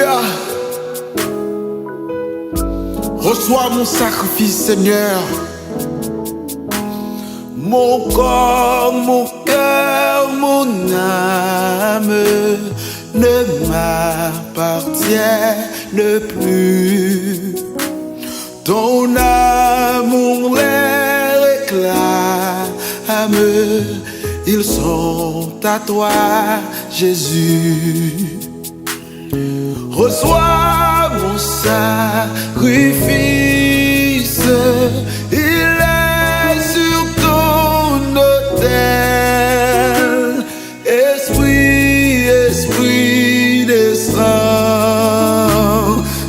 Alléluia. Reçois mon sacrifice, Seigneur. Mon corps, mon cœur, mon âme ne m'appartiennent plus. Ton amour les réclame, ils sont à toi, Jésus. Reçois mon sacrifice, il est sur ton autel. Esprit, Esprit descend,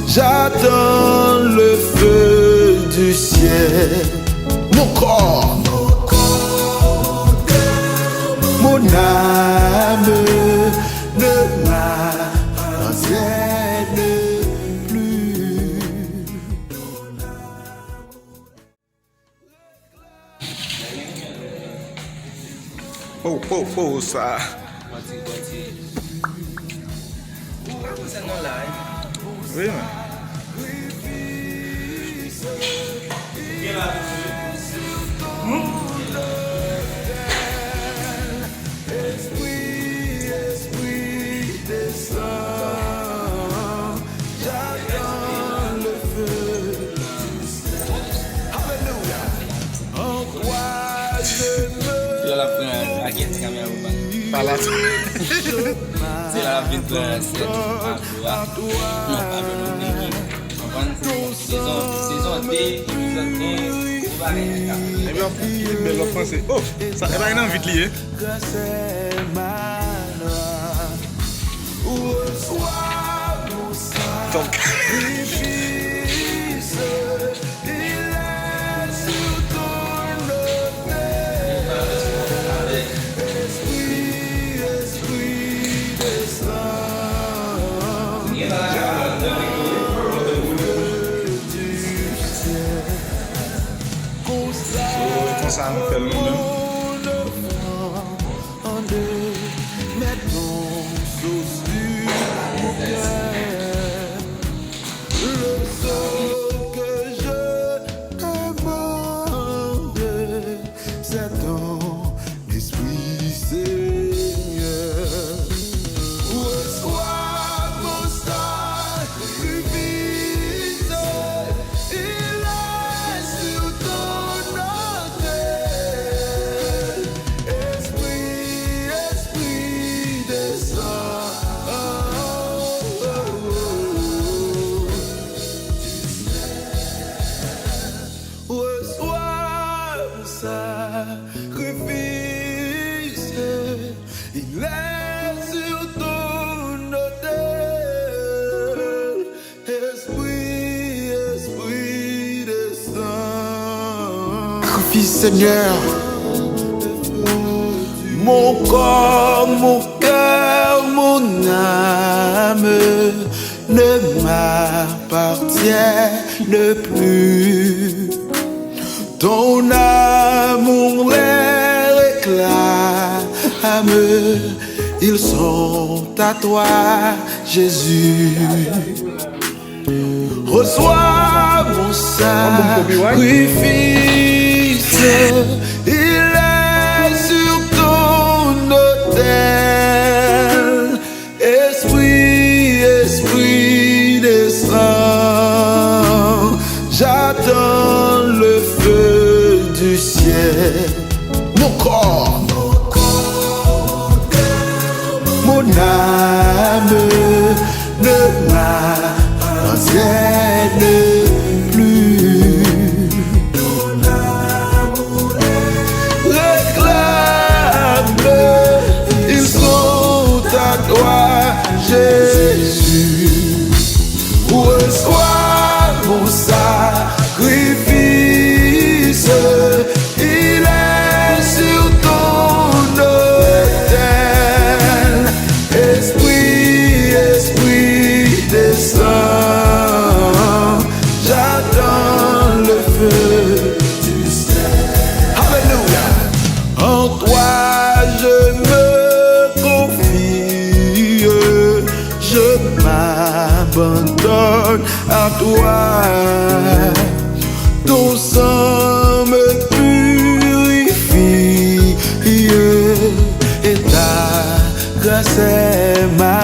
j'attends le feu du ciel. Mon corps, mon âme ne m'appartiennent plus. Oh, ça. Oui, mais. C'est la vie de la saison D, oh, ça va une envie de lier. Donc. Ça me fait le même. Seigneur, mon corps, mon cœur, mon âme ne m'appartiennent plus. Ton amour les réclame, ils sont à toi, Jésus. Reçois mon sacrifice, il est sur ton autel. Esprit, Esprit descend, j'attends le feu du ciel. Mon corps, mon âme ne m'appartiennent plus. Ils sont à toi, Jésus. Reçois mon sacrifice, il est sur ton autel. Esprit, à toi. Ton sang me purifie et ta grâce est ma